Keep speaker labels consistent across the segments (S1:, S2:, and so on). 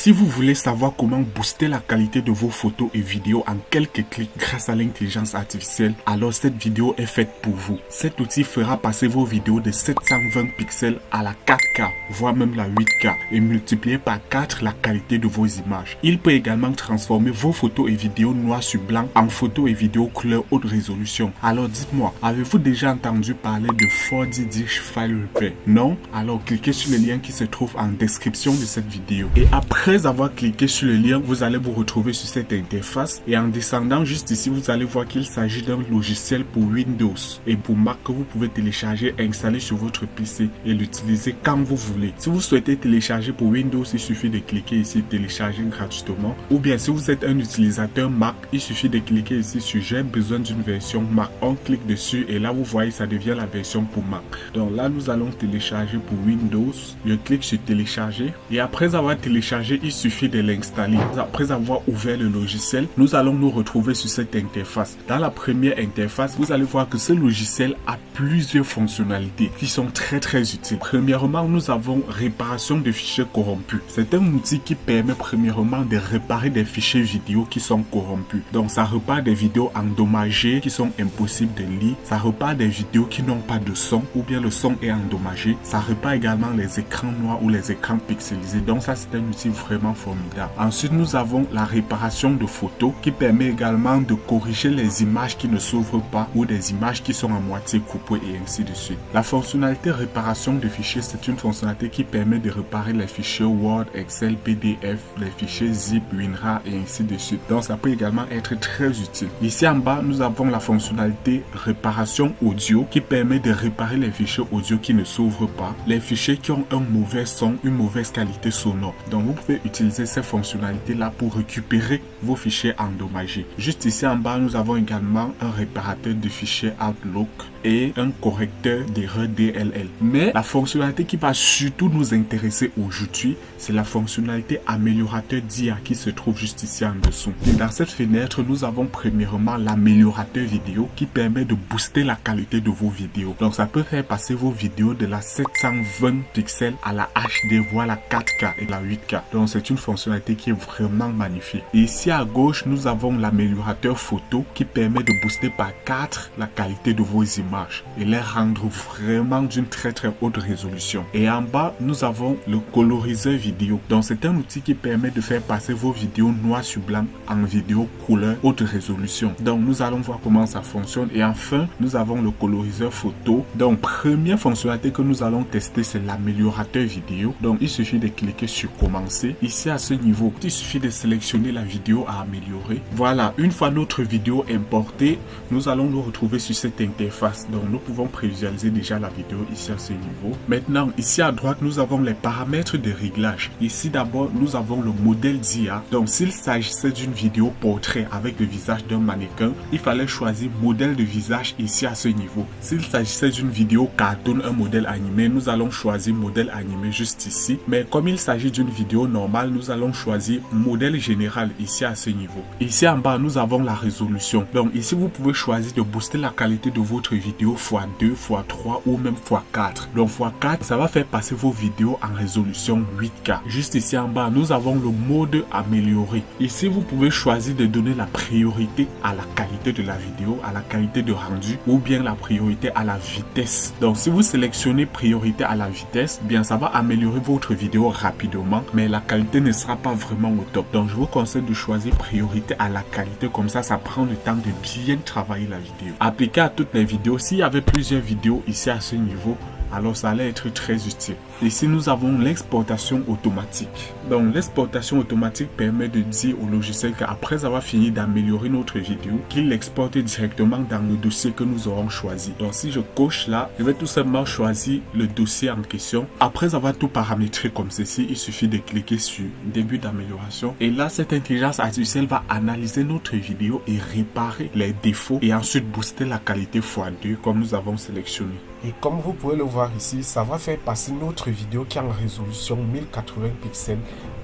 S1: si vous voulez savoir comment booster la qualité de vos photos et vidéos en quelques clics grâce à l'intelligence artificielle, alors cette vidéo est faite pour vous. Cet outil fera passer vos vidéos de 720 pixels à la 4K, voire même la 8K, et multiplier par 4 la qualité de vos images. Il peut également transformer vos photos et vidéos noir sur blanc en photos et vidéos couleur haute résolution. Alors dites-moi, avez-vous déjà entendu parler de 4D Dish File Repair? Non? Alors cliquez sur le lien qui se trouve en description de cette vidéo. Et après avoir cliqué sur le lien, vous allez vous retrouver sur cette interface. Et en descendant juste ici, vous allez voir qu'il s'agit d'un logiciel pour Windows et pour Mac que vous pouvez télécharger, installer sur votre PC et l'utiliser quand vous voulez. Si vous souhaitez télécharger pour Windows, il suffit de cliquer ici télécharger gratuitement. Ou bien si vous êtes un utilisateur Mac, il suffit de cliquer ici sur j'ai besoin d'une version Mac. On clique dessus et là vous voyez ça devient la version pour Mac. Donc là nous allons télécharger pour Windows. Je clique sur télécharger et après avoir téléchargé, il suffit de l'installer. Après avoir ouvert le logiciel, nous allons nous retrouver sur cette interface. Dans la première interface, vous allez voir que ce logiciel a plusieurs fonctionnalités qui sont très utiles. Premièrement, nous avons réparation de fichiers corrompus. C'est un outil qui permet premièrement de réparer des fichiers vidéo qui sont corrompus. Donc ça répare des vidéos endommagées qui sont impossibles de lire. Ça répare des vidéos qui n'ont pas de son ou bien le son est endommagé. Ça répare également les écrans noirs ou les écrans pixelisés. Donc ça c'est un outil vraiment formidable. Ensuite nous avons la réparation de photos qui permet également de corriger les images qui ne s'ouvrent pas ou des images qui sont à moitié coupées et ainsi de suite. La fonctionnalité réparation de fichiers, c'est une fonctionnalité qui permet de réparer les fichiers Word, Excel, PDF, les fichiers zip, WinRAR et ainsi de suite. Donc ça peut également être très utile. Ici en bas nous avons la fonctionnalité réparation audio qui permet de réparer les fichiers audio qui ne s'ouvrent pas, les fichiers qui ont un mauvais son, une mauvaise qualité sonore. Donc vous pouvez utiliser ces fonctionnalités là pour récupérer vos fichiers endommagés. Juste ici en bas nous avons également un réparateur de fichiers Outlook et un correcteur d'erreurs DLL. Mais la fonctionnalité qui va surtout nous intéresser aujourd'hui, c'est la fonctionnalité améliorateur d'IA qui se trouve juste ici en dessous. Et dans cette fenêtre, nous avons premièrement l'améliorateur vidéo qui permet de booster la qualité de vos vidéos. Donc ça peut faire passer vos vidéos de la 720 pixels à la HD, voire la 4K et la 8K. Donc c'est une fonctionnalité qui est vraiment magnifique. Et ici à gauche, nous avons l'améliorateur photo qui permet de booster par 4 la qualité de vos images et les rendre vraiment d'une très haute résolution. Et en bas, nous avons le coloriseur vidéo. Donc c'est un outil qui permet de faire passer vos vidéos noir sur blanc en vidéo couleur haute résolution. Donc nous allons voir comment ça fonctionne. Et enfin, nous avons le coloriseur photo. Donc première fonctionnalité que nous allons tester, c'est l'améliorateur vidéo. Donc il suffit de cliquer sur commencer. Ici à ce niveau, il suffit de sélectionner la vidéo à améliorer. Voilà, une fois notre vidéo importée, nous allons nous retrouver sur cette interface. Donc nous pouvons prévisualiser déjà la vidéo ici à ce niveau. Maintenant, ici à droite, nous avons les paramètres de réglage. Ici d'abord, nous avons le modèle d'IA. Donc s'il s'agissait d'une vidéo portrait avec le visage d'un mannequin, il fallait choisir modèle de visage ici à ce niveau. S'il s'agissait d'une vidéo cartoon, un modèle animé, nous allons choisir modèle animé juste ici. Mais comme il s'agit d'une vidéo normale, nous allons choisir modèle général ici à ce niveau. Ici en bas, nous avons la résolution. Donc ici, vous pouvez choisir de booster la qualité de votre vidéo x2, x3 ou même x4. Donc x4, ça va faire passer vos vidéos en résolution 8K. Juste ici en bas, nous avons le mode amélioré. Ici, vous pouvez choisir de donner la priorité à la qualité de la vidéo, à la qualité de rendu ou bien la priorité à la vitesse. Donc si vous sélectionnez priorité à la vitesse, bien ça va améliorer votre vidéo rapidement, mais la qualité ne sera pas vraiment au top. Donc je vous conseille de choisir priorité à la qualité, comme ça prend le temps de bien travailler la vidéo. Appliqué à toutes les vidéos, s'il y avait plusieurs vidéos ici à ce niveau, alors ça allait être très utile. Ici, nous avons l'exportation automatique. Donc, l'exportation automatique permet de dire au logiciel qu'après avoir fini d'améliorer notre vidéo, qu'il l'exporte directement dans le dossier que nous aurons choisi. Donc, si je coche là, je vais tout simplement choisir le dossier en question. Après avoir tout paramétré comme ceci, il suffit de cliquer sur début d'amélioration. Et là, cette intelligence artificielle va analyser notre vidéo et réparer les défauts et ensuite booster la qualité x2 comme nous avons sélectionné.
S2: Et comme vous pouvez le voir ici, ça va faire passer notre vidéo qui est en résolution 1080 pixels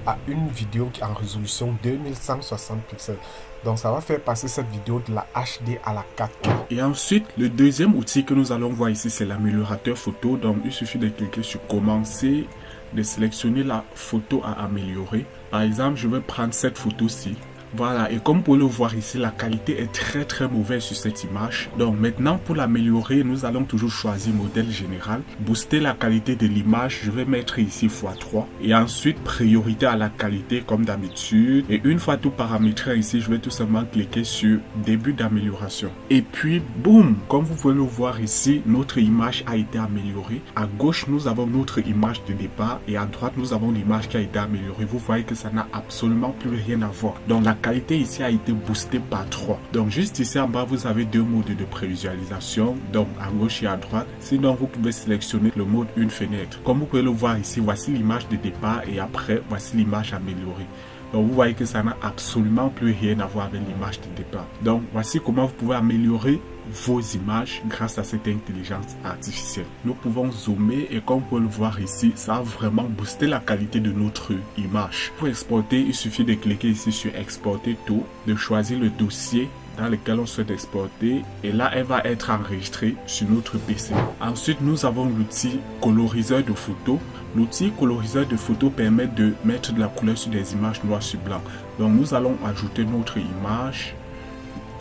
S2: à une vidéo qui est en résolution 2160 pixels. Donc ça va faire passer cette vidéo de la HD à la 4K.
S1: Et ensuite, le deuxième outil que nous allons voir ici, c'est l'améliorateur photo. Donc il suffit de cliquer sur commencer. de sélectionner la photo à améliorer. Par exemple, je vais prendre cette photo-ci. Voilà, et comme vous pouvez le voir ici, la qualité est très mauvaise sur cette image. Donc maintenant, pour l'améliorer, nous allons toujours choisir modèle général, booster la qualité de l'image, je vais mettre ici x3 et ensuite priorité à la qualité comme d'habitude. Et une fois tout paramétré ici, je vais tout simplement cliquer sur début d'amélioration. Et puis boum, comme vous pouvez le voir ici, notre image a été améliorée. À gauche, nous avons notre image de départ et à droite, nous avons l'image qui a été améliorée. Vous voyez que ça n'a absolument plus rien à voir. Donc la qualité ici a été boostée par 3. Donc juste ici en bas, vous avez deux modes de prévisualisation, donc à gauche et à droite. Sinon, vous pouvez sélectionner le mode une fenêtre. Comme vous pouvez le voir ici, voici l'image de départ et après, voici l'image améliorée. Donc vous voyez que ça n'a absolument plus rien à voir avec l'image de départ. Donc voici comment vous pouvez améliorer vos images grâce à cette intelligence artificielle. Nous pouvons zoomer et comme vous pouvez le voir ici, ça a vraiment boosté la qualité de notre image. Pour exporter, il suffit de cliquer ici sur exporter tout, de choisir le dossier dans lequel on souhaite exporter et là elle va être enregistrée sur notre PC. Ensuite nous avons l'outil coloriseur de photos. L'outil coloriseur de photos permet de mettre de la couleur sur des images noir sur blanc. Donc nous allons ajouter notre image,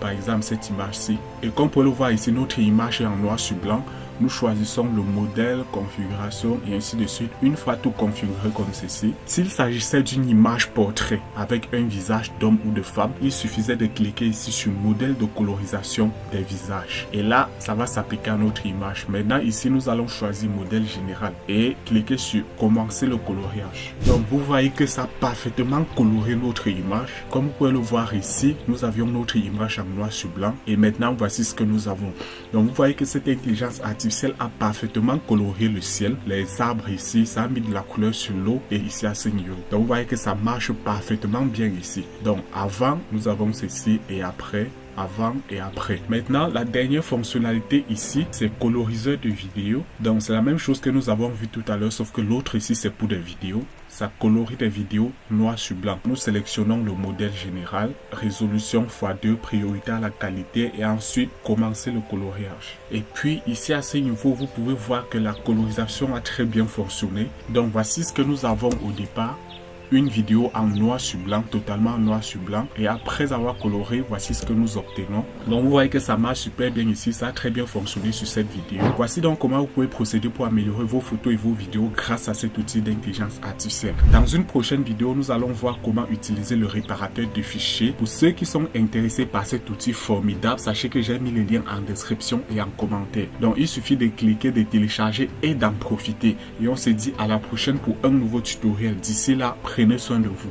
S1: par exemple cette image-ci. Et comme vous pouvez le voir ici, notre image est en noir sur blanc. Nous choisissons le modèle, configuration et ainsi de suite. Une fois tout configuré comme ceci, s'il s'agissait d'une image portrait avec un visage d'homme ou de femme, il suffisait de cliquer ici sur modèle de colorisation des visages. Et là, ça va s'appliquer à notre image. Maintenant, ici, nous allons choisir modèle général et cliquer sur commencer le coloriage. Donc, vous voyez que ça a parfaitement coloré notre image. Comme vous pouvez le voir ici, nous avions notre image en noir sur blanc et maintenant, voici ce que nous avons. Donc, vous voyez que cette intelligence artificielle a parfaitement coloré le ciel, les arbres ici, ça a mis de la couleur sur l'eau et ici à ce niveau. Donc vous voyez que ça marche parfaitement bien ici. Donc avant, nous avons ceci et après. Avant et après. Maintenant, la dernière fonctionnalité ici, c'est coloriseur de vidéo. Donc, c'est la même chose que nous avons vu tout à l'heure, sauf que l'autre ici, c'est pour des vidéos. Ça colorie des vidéos noir sur blanc. Nous sélectionnons le modèle général, résolution x2, priorité à la qualité et ensuite commencer le coloriage. Et puis, ici à ce niveau, vous pouvez voir que la colorisation a très bien fonctionné. Donc, voici ce que nous avons au départ. Une vidéo en noir sur blanc, totalement en noir sur blanc. Et après avoir coloré, voici ce que nous obtenons. Donc vous voyez que ça marche super bien ici. Ça a très bien fonctionné sur cette vidéo. Voici donc comment vous pouvez procéder pour améliorer vos photos et vos vidéos grâce à cet outil d'intelligence artificielle. Dans une prochaine vidéo, nous allons voir comment utiliser le réparateur de fichiers. Pour ceux qui sont intéressés par cet outil formidable, sachez que j'ai mis les liens en description et en commentaire. Donc il suffit de cliquer, de télécharger et d'en profiter. Et on se dit à la prochaine pour un nouveau tutoriel. D'ici là, prenez soin de vous.